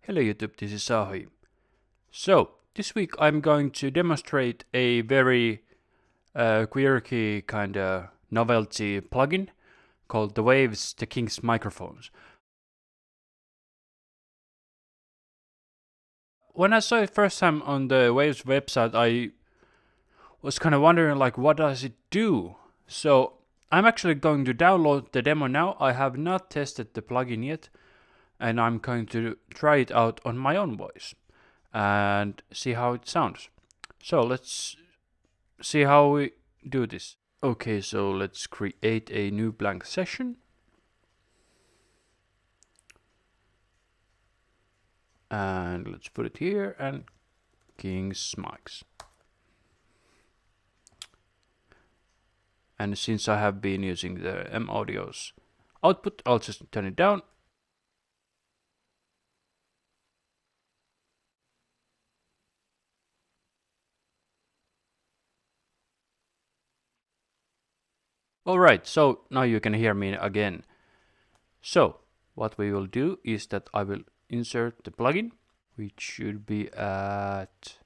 Hello YouTube, this is Sahi. So, this week I'm going to demonstrate a very quirky kind of novelty plugin called the Waves the King's Microphones. When I saw it first time on the Waves website, I was kind of wondering like what does it do? So, I'm actually going to download the demo now. I have not tested the plugin yet, and I'm going to try it out on my own voice and see how it sounds. So let's see how we do this. Okay, so let's create a new blank session. And let's put it here and King's Mics. And since I have been using the M Audio's output, I'll just turn it down. Alright, so now you can hear me again. So, what we will do is that I will insert the plugin, which should be at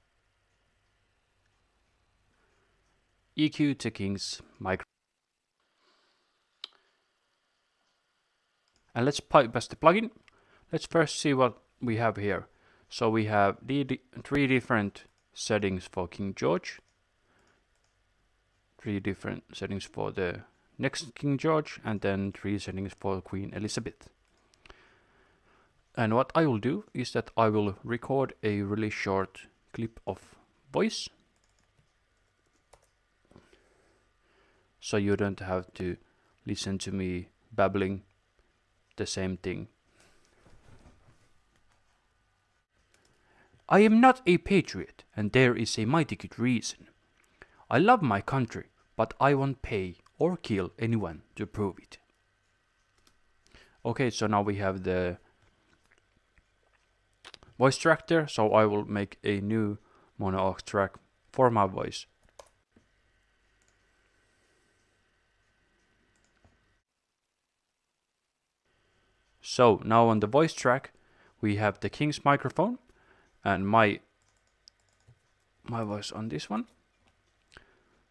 EQ to King's Microphone. And let's bypass the plugin. Let's first see what we have here. So we have three different settings for King George, three different settings for the next King George, and then three settings for Queen Elizabeth. And what I will do is that I will record a really short clip of voice, so you don't have to listen to me babbling the same thing. I am not a patriot, and there is a mighty good reason. I love my country, but I won't pay or kill anyone to prove it. Okay, so now we have the voice track there, so I will make a new mono aux track for my voice. So now on the voice track, we have the King's microphone and my voice on this one.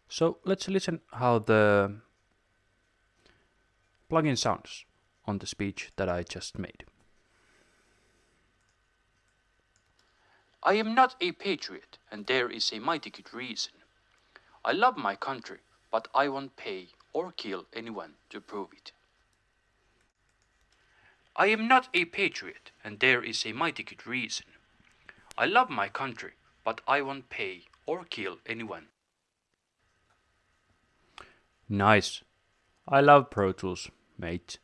So let's listen how the plugin sounds on the speech that I just made. I am not a patriot, and there is a mighty good reason. I love my country, but I won't pay or kill anyone to prove it. I am not a patriot, and there is a mighty good reason. I love my country, but I won't pay or kill anyone. Nice. I love Pro Tools, mate.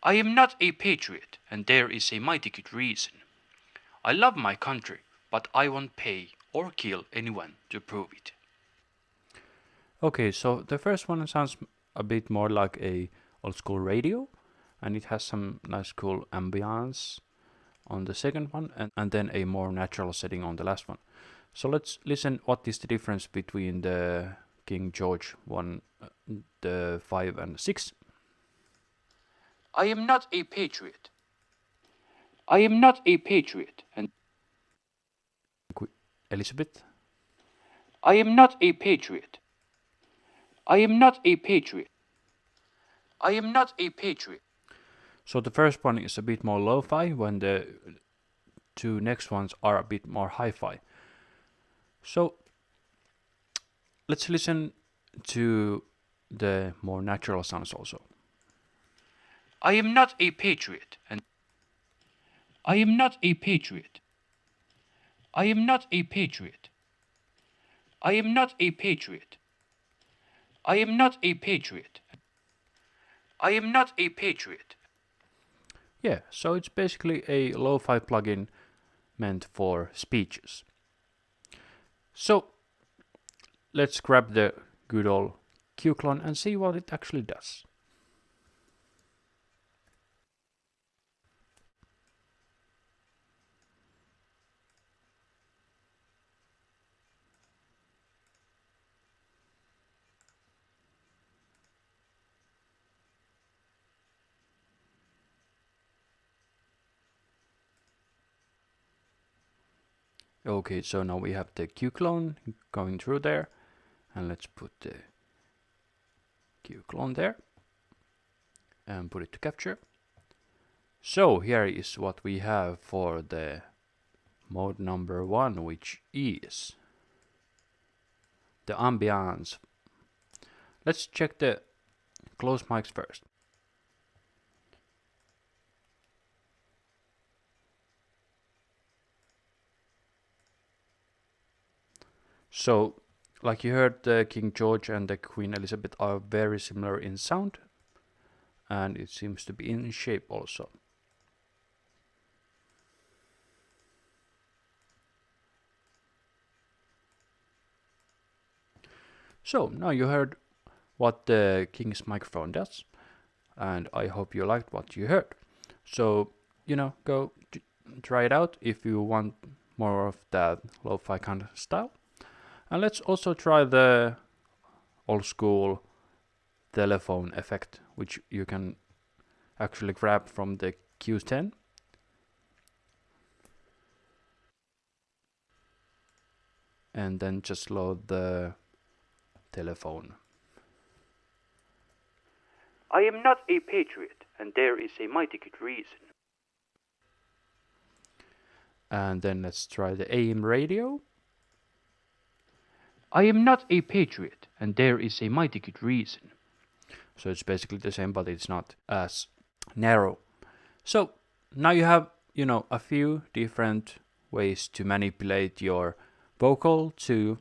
I am not a patriot, and there is a mighty good reason. I love my country, but I won't pay or kill anyone to prove it. Okay, so the first one sounds a bit more like a old school radio, and it has some nice cool ambience on the second one, and then a more natural setting on the last one. So let's listen what is the difference between the King George 1, the 5 and 6. I am not a patriot. I am not a patriot. And Elizabeth. I am not a patriot. I am not a patriot. I am not a patriot. So the first one is a bit more lo-fi, when the two next ones are a bit more hi-fi. So let's listen to the more natural sounds also. I am not a patriot, and I am not a patriot. I am not a patriot. I am not a patriot. I am not a patriot. I am not a patriot. Yeah, so it's basically a lo-fi plugin meant for speeches. So let's grab the good old Q-Clone and see what it actually does. Okay, so now we have the Q clone going through there, and let's put the Q clone there and put it to capture. So here is what we have for the mode number 1, which is the ambience. Let's check the close mics first. So, like you heard, the King George and the Queen Elizabeth are very similar in sound, and it seems to be in shape also. So, now you heard what the King's microphone does, and I hope you liked what you heard. So, go try it out if you want more of that lo-fi kind of style. And let's also try the old school telephone effect, which you can actually grab from the Q10. And then just load the telephone. I am not a patriot, and there is a mighty good reason. And then let's try the AM radio. I am not a patriot, and there is a mighty good reason. So it's basically the same, but it's not as narrow. So now you have, a few different ways to manipulate your vocal to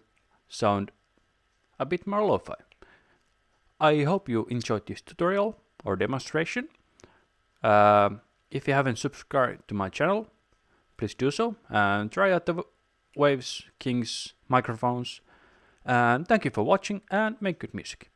sound a bit more lo-fi. I hope you enjoyed this tutorial or demonstration. If you haven't subscribed to my channel, please do so and try out the Waves Kings microphones. And thank you for watching and make good music.